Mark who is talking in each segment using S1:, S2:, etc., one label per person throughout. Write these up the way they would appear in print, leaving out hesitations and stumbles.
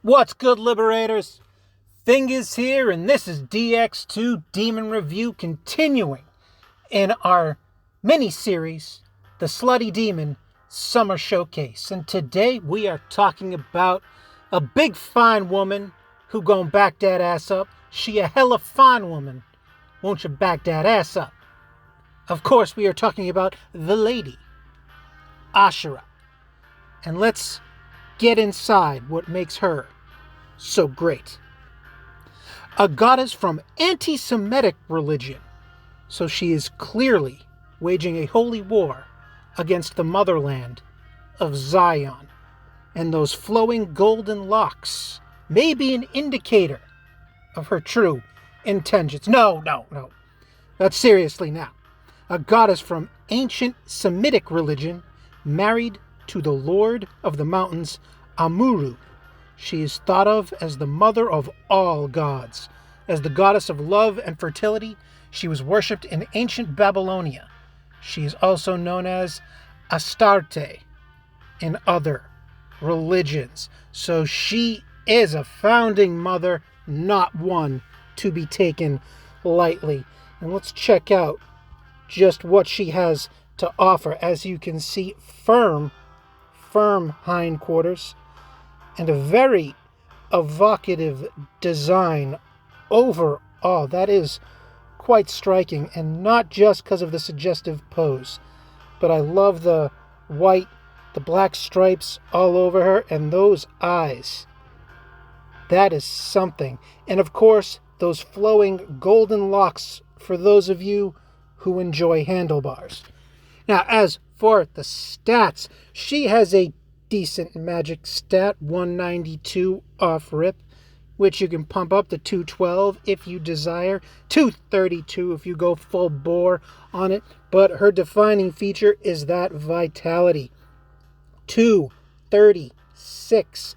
S1: What's good, Liberators? Fingers here, and this is DX2 Demon Review continuing in our mini-series, the Slutty Demon Summer Showcase. And today we are talking about a big fine woman who gon' back that ass up. She a hella fine woman. Won't you back that ass up? Of course, we are talking about the lady, Asherah. And let's get inside what makes her so great. A goddess from anti-Semitic religion, so she is clearly waging a holy war against the motherland of Zion, and those flowing golden locks may be an indicator of her true intentions. No. But seriously now. A goddess from ancient Semitic religion, married to the Lord of the Mountains, Amuru. She is thought of as the mother of all gods. As the goddess of love and fertility, she was worshipped in ancient Babylonia. She is also known as Astarte in other religions. So she is a founding mother, not one to be taken lightly. And let's check out just what she has to offer. As you can see, firm hindquarters and a very evocative design overall. That is quite striking, and not just because of the suggestive pose, but I love the white, the black stripes all over her, and those eyes. That is something. And of course, those flowing golden locks for those of you who enjoy handlebars. Now, as for the stats, she has a decent magic stat, 192 off rip, which you can pump up to 212 if you desire, 232 if you go full bore on it. But her defining feature is that vitality, 236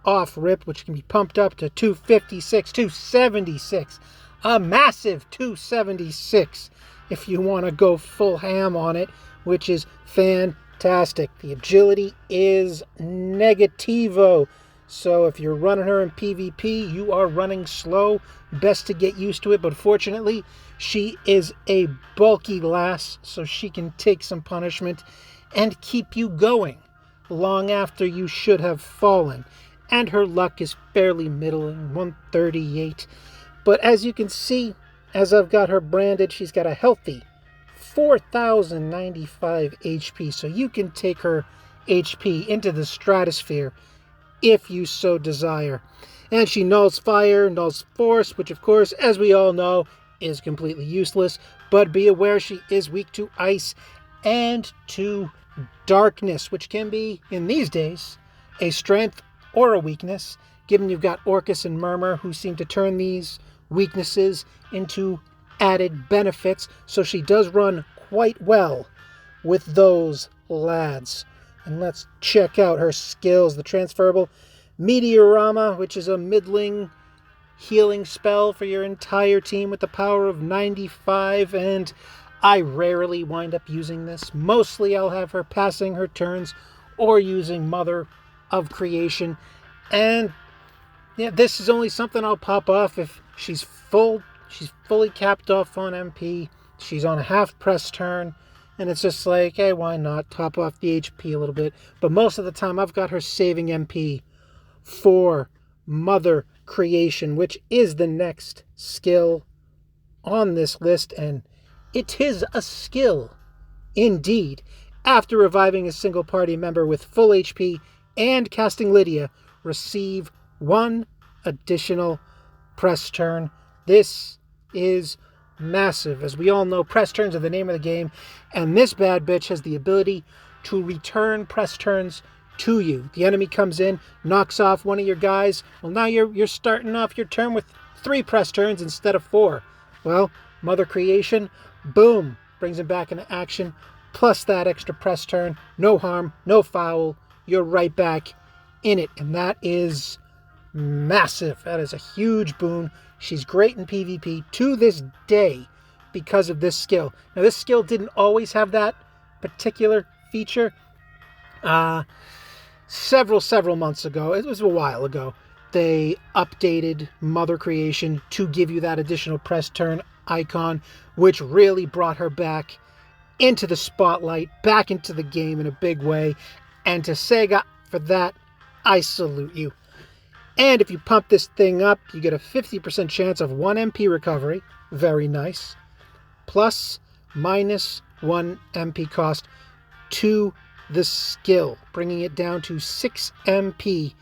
S1: off rip, which can be pumped up to 256, 276, a massive 276 if you want to go full ham on it, which is fantastic. The agility is negativo. So if you're running her in PvP, you are running slow. Best to get used to it. But fortunately, she is a bulky lass, so she can take some punishment and keep you going long after you should have fallen. And her luck is fairly middling, 138. But as you can see, as I've got her branded, she's got a healthy 4,095 HP. So you can take her HP into the stratosphere if you so desire. And she nulls fire, nulls force, which of course, as we all know, is completely useless. But be aware she is weak to ice and to darkness, which can be, in these days, a strength or a weakness, given you've got Orcus and Murmur who seem to turn these weaknesses into added benefits. So she does run quite well with those lads. And let's check out her skills. The transferable Meteorama, which is a middling healing spell for your entire team with the power of 95. And I rarely wind up using this. Mostly I'll have her passing her turns or using Mother of Creation. And yeah, this is only something I'll pop off if she's fully capped off on MP. She's on a half press turn. And it's just like, hey, why not top off the HP a little bit? But most of the time, I've got her saving MP for Mother Creation, which is the next skill on this list. And it is a skill, indeed. After reviving a single party member with full HP and casting Lydia, receive one additional press turn. This is massive. As we all know, press turns are the name of the game, and this bad bitch has the ability to return press turns to you. The enemy comes in, knocks off one of your guys. Well, now you're starting off your turn with 3 press turns instead of 4. Well, Mother Creation, boom, brings him back into action, plus that extra press turn. No harm, no foul. You're right back in it, and that is massive. That is a huge boon. She's great in PvP to this day because of this skill. Now, this skill didn't always have that particular feature. Several months ago, it was a while ago, they updated Mother Creation to give you that additional press turn icon, which really brought her back into the spotlight, back into the game in a big way. And to Sega, for that, I salute you. And if you pump this thing up, you get a 50% chance of 1 MP recovery. Very nice. Plus, minus 1 MP cost to the skill, bringing it down to 6 MP.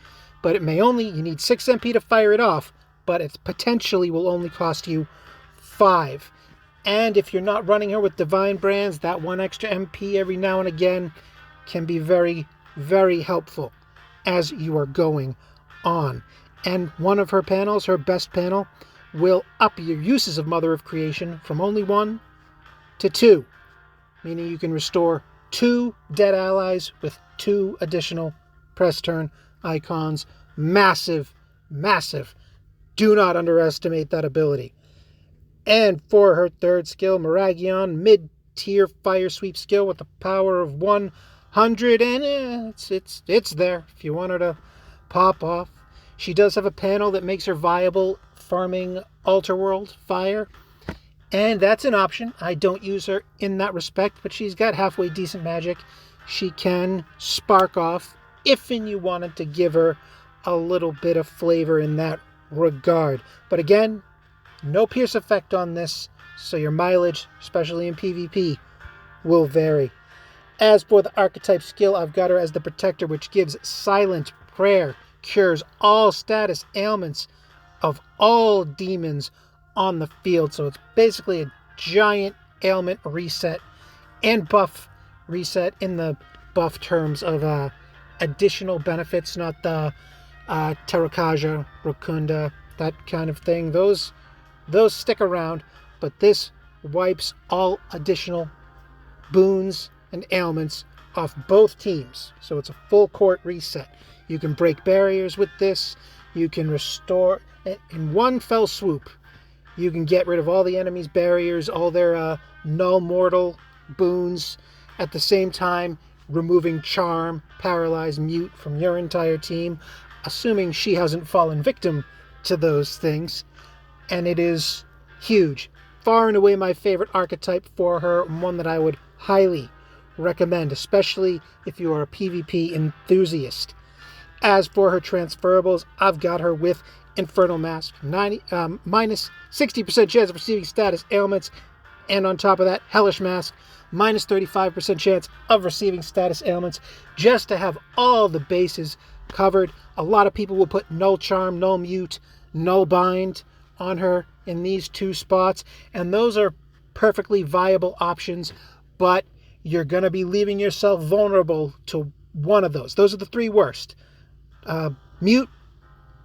S1: But it may only, you need 6 MP to fire it off, but it potentially will only cost you 5. And if you're not running her with Divine Brands, that 1 extra MP every now and again can be very, very helpful as you are going on. And one of her panels, her best panel, will up your uses of Mother of Creation from only 1 to 2, meaning you can restore 2 dead allies with 2 additional press turn icons. Massive, massive. Do not underestimate that ability. And for her third skill, Miragion, mid-tier fire sweep skill with the power of 100, and it's there if you want her to pop off. She does have a panel that makes her viable farming Alterworld fire, and that's an option. I don't use her in that respect, but she's got halfway decent magic. She can spark off if and you wanted to give her a little bit of flavor in that regard. But again, no pierce effect on this, so your mileage, especially in PvP, will vary. As for the archetype skill, I've got her as the Protector, which gives Silent Prayer, cures all status ailments of all demons on the field. So it's basically a giant ailment reset and buff reset in the buff terms of additional benefits, not the Terrakaja, Rokunda, that kind of thing. Those stick around, but this wipes all additional boons and ailments off both teams. So it's a full court reset. You can break barriers with this. You can restore, in one fell swoop, you can get rid of all the enemy's barriers, all their null mortal boons, at the same time removing charm, paralyze, mute from your entire team, assuming she hasn't fallen victim to those things. And it is huge. Far and away my favorite archetype for her, and one that I would highly recommend, especially if you are a PvP enthusiast. As for her transferables, I've got her with Infernal Mask, minus 60% chance of receiving status ailments, and on top of that, Hellish Mask, minus 35% chance of receiving status ailments, just to have all the bases covered. A lot of people will put Null Charm, Null Mute, Null Bind on her in these 2 spots, and those are perfectly viable options, but you're going to be leaving yourself vulnerable to one of those. Those are the 3 worst. Mute,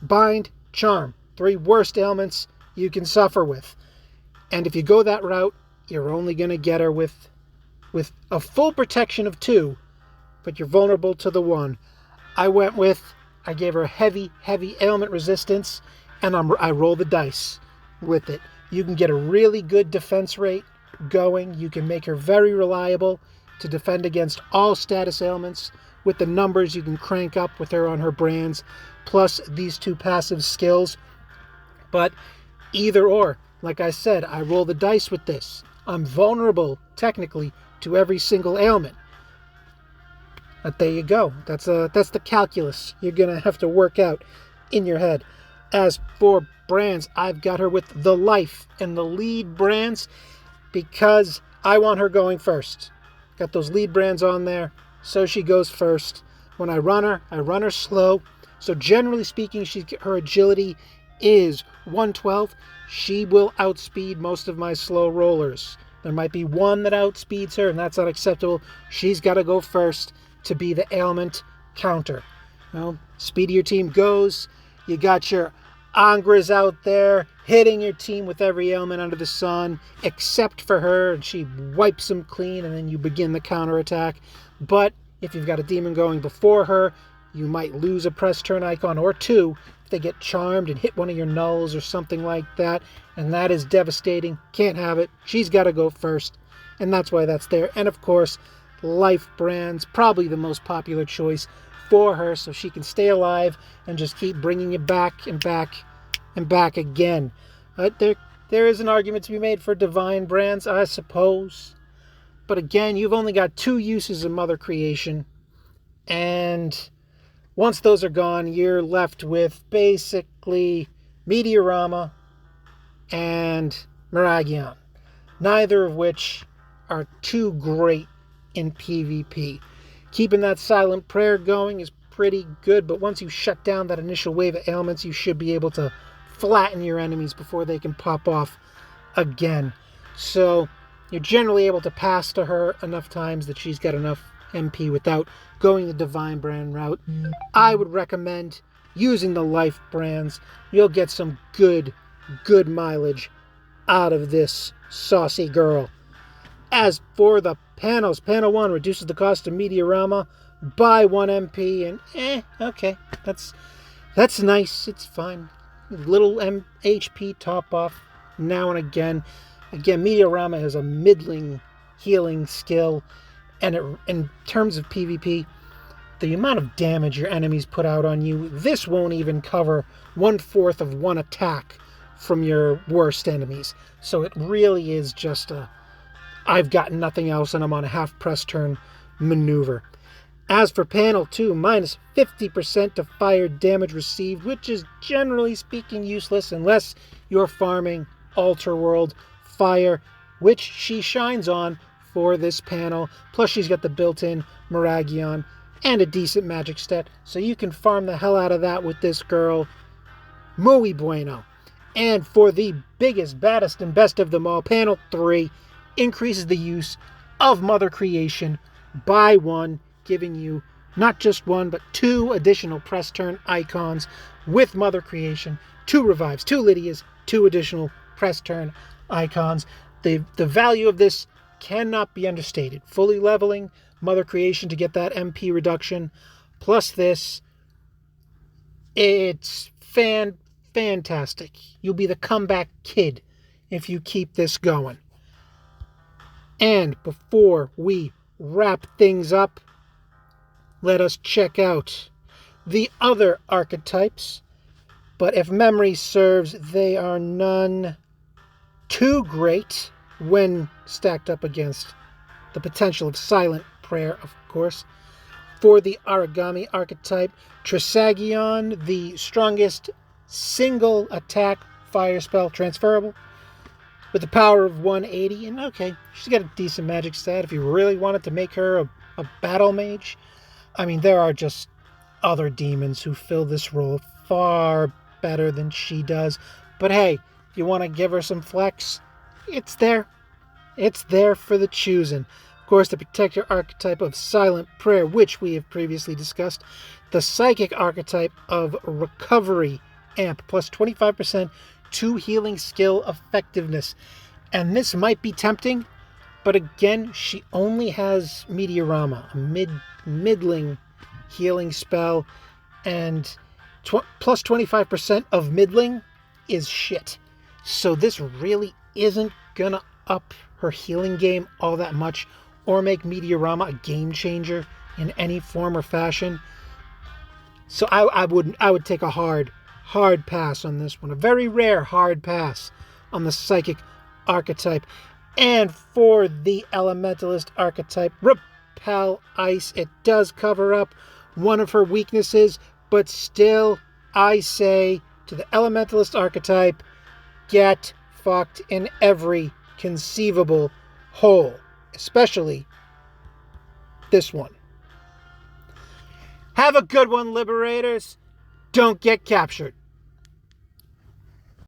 S1: Bind, Charm. 3 worst ailments you can suffer with. And if you go that route, you're only going to get her with a full protection of 2, but you're vulnerable to the 1. I gave her heavy ailment resistance, and I roll the dice with it. You can get a really good defense rate going. You can make her very reliable to defend against all status ailments with the numbers you can crank up with her on her brands, plus these 2 passive skills. But either or, like I said, I roll the dice with this. I'm vulnerable, technically, to every single ailment. But there you go. That's the calculus you're going to have to work out in your head. As for brands, I've got her with the Life and the lead brands because I want her going first. Got those lead brands on there, so she goes first. When I run her slow. So generally speaking, her agility is 112. She will outspeed most of my slow rollers. There might be one that outspeeds her, and that's not acceptable. She's got to go first to be the ailment counter. Well, speedier team goes. You got your Angras out there hitting your team with every ailment under the sun, except for her, and she wipes them clean, and then you begin the counterattack. But if you've got a demon going before her, you might lose a press turn icon or 2 if they get charmed and hit one of your nulls or something like that, and that is devastating. Can't have it. She's got to go first, and that's why that's there. And of course, Life brands, probably the most popular choice for her so she can stay alive and just keep bringing you back and back and back again. There is an argument to be made for divine brands, I suppose. But again, you've only got 2 uses of Mother Creation. And once those are gone, you're left with basically Meteorama and Miragion. Neither of which are too great in PvP. Keeping that silent prayer going is pretty good, but once you shut down that initial wave of ailments, you should be able to flatten your enemies before they can pop off again. So you're generally able to pass to her enough times that she's got enough MP without going the Divine Brand route. I would recommend using the Life brands. You'll get some good mileage out of this saucy girl. As for the panels, panel 1 reduces the cost of Meteorama by 1 MP, and okay, that's nice, it's fine. Little HP top off now and again. Again, Meteorama has a middling healing skill, and in terms of PvP, the amount of damage your enemies put out on you, this won't even cover 1/4 of one attack from your worst enemies. So it really is just a I've got nothing else and I'm on a half press turn maneuver. As for panel 2, minus 50% to fire damage received, which is generally speaking useless unless you're farming Alter World fire, which she shines on for this panel. Plus she's got the built-in Miragion and a decent magic stat, so you can farm the hell out of that with this girl. Muy bueno. And for the biggest, baddest, and best of them all, panel 3 increases the use of Mother Creation by 1, giving you not just 1, but 2 additional press turn icons with Mother Creation, 2 revives, 2 Lydias, 2 additional press turn icons. The value of this cannot be understated. Fully leveling Mother Creation to get that MP reduction, plus this, it's fantastic. You'll be the comeback kid if you keep this going. And before we wrap things up, let us check out the other archetypes. But if memory serves, they are none too great when stacked up against the potential of Silent Prayer, of course. For the Origami archetype, Trisagion, the strongest single attack fire spell transferable, with the power of 180, and okay, she's got a decent magic stat if you really wanted to make her a battle mage. I mean, there are just other demons who fill this role far better than she does, but hey, if you want to give her some flex, it's there. It's there for the choosing. Of course, the Protector archetype of Silent Prayer, which we have previously discussed, the Psychic archetype of Recovery Amp, plus 25% to healing skill effectiveness. And this might be tempting, but again, she only has Meteorama, a middling healing spell, and plus 25% of middling is shit. So this really isn't gonna up her healing game all that much or make Meteorama a game changer in any form or fashion. So I would take a hard pass on this one. A very rare hard pass on the Psychic archetype. And for the Elementalist archetype, Repel Ice. It does cover up one of her weaknesses, but still, I say to the Elementalist archetype, get fucked in every conceivable hole, especially this one. Have a good one, Liberators. Don't get captured.